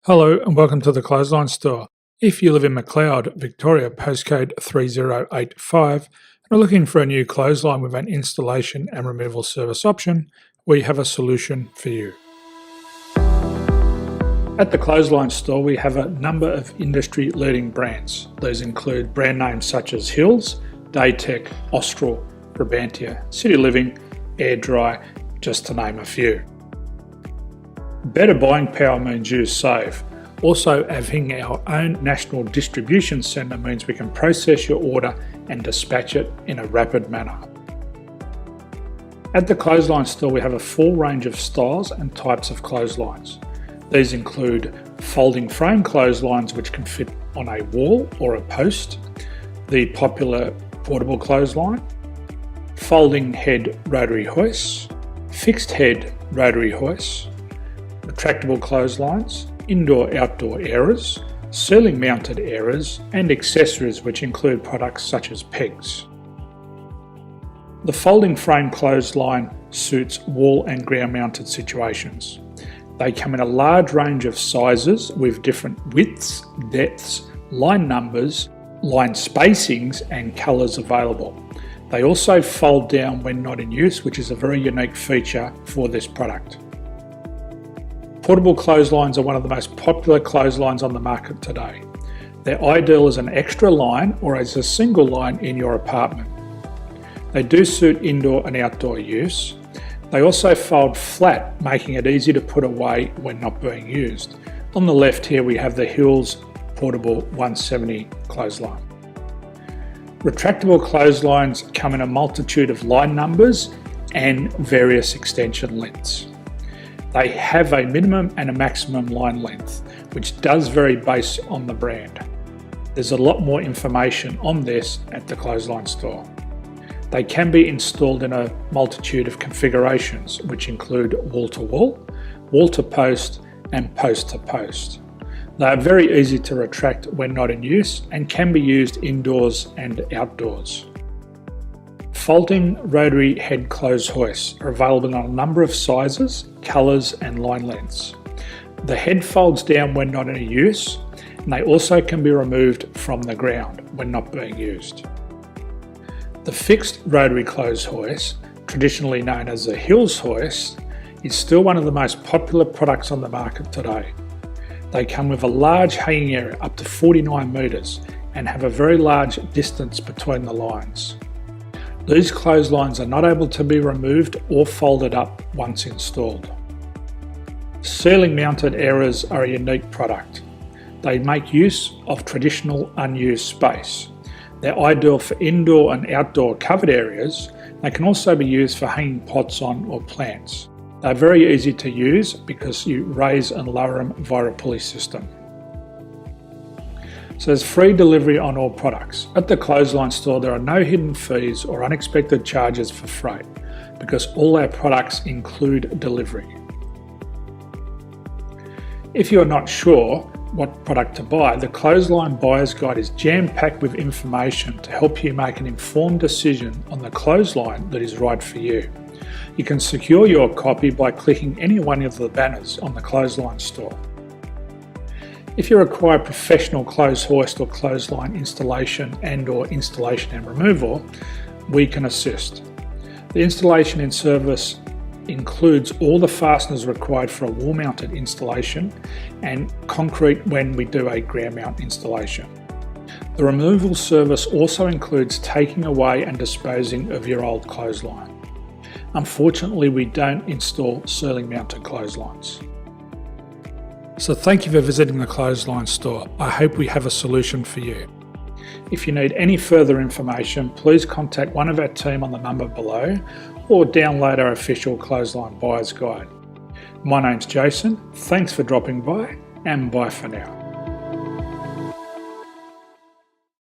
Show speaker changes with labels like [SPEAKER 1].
[SPEAKER 1] Hello and welcome to the Clothesline Store. If you live in Macleod, Victoria, postcode 3085, and are looking for a new clothesline with an installation and removal service option, we have a solution for you. At the Clothesline Store, we have a number of industry-leading brands. These include brand names such as Hills, Daytech, Austral, Brabantia, City Living, Air Dry, just to name a few. Better buying power means you save. Also, having our own national distribution centre means we can process your order and dispatch it in a rapid manner. At the Clothesline Store, we have a full range of styles and types of clotheslines. These include folding frame clotheslines which can fit on a wall or a post, the popular portable clothesline, folding head rotary hoists, fixed head rotary hoists, retractable clotheslines, indoor-outdoor airers, ceiling mounted airers, and accessories which include products such as pegs. The folding frame clothesline suits wall and ground mounted situations. They come in a large range of sizes with different widths, depths, line numbers, line spacings and colours available. They also fold down when not in use, which is a very unique feature for this product. Portable clotheslines are one of the most popular clotheslines on the market today. They're ideal as an extra line or as a single line in your apartment. They do suit indoor and outdoor use. They also fold flat, making it easy to put away when not being used. On the left here we have the Hills Portable 170 clothesline. Retractable clotheslines come in a multitude of line numbers and various extension lengths. They have a minimum and a maximum line length, which does vary based on the brand. There's a lot more information on this at the Clothesline Store. They can be installed in a multitude of configurations, which include wall-to-wall, wall-to-post, and post-to-post. They are very easy to retract when not in use and can be used indoors and outdoors. Folding rotary head clothes hoists are available in a number of sizes, colours and line lengths. The head folds down when not in use, and they also can be removed from the ground when not being used. The fixed rotary clothes hoist, traditionally known as the Hills hoist, is still one of the most popular products on the market today. They come with a large hanging area up to 49 metres and have a very large distance between the lines. These clotheslines are not able to be removed or folded up once installed. Ceiling mounted airers are a unique product. They make use of traditional unused space. They're ideal for indoor and outdoor covered areas. They can also be used for hanging pots on or plants. They're very easy to use because you raise and lower them via a pulley system. So there's free delivery on all products. At the Clothesline Store, there are no hidden fees or unexpected charges for freight because all our products include delivery. If you're not sure what product to buy, the Clothesline Buyer's Guide is jam-packed with information to help you make an informed decision on the clothesline that is right for you. You can secure your copy by clicking any one of the banners on the Clothesline Store. If you require professional clothes hoist or clothesline installation and/or installation and removal, we can assist. The installation and service includes all the fasteners required for a wall-mounted installation and concrete when we do a ground mount installation. The removal service also includes taking away and disposing of your old clothesline. Unfortunately, we don't install ceiling mounted clotheslines. So thank you for visiting the Clothesline Store. I hope we have a solution for you. If you need any further information, please contact one of our team on the number below or download our official Clothesline Buyer's Guide. My name's Jason, thanks for dropping by and bye for now.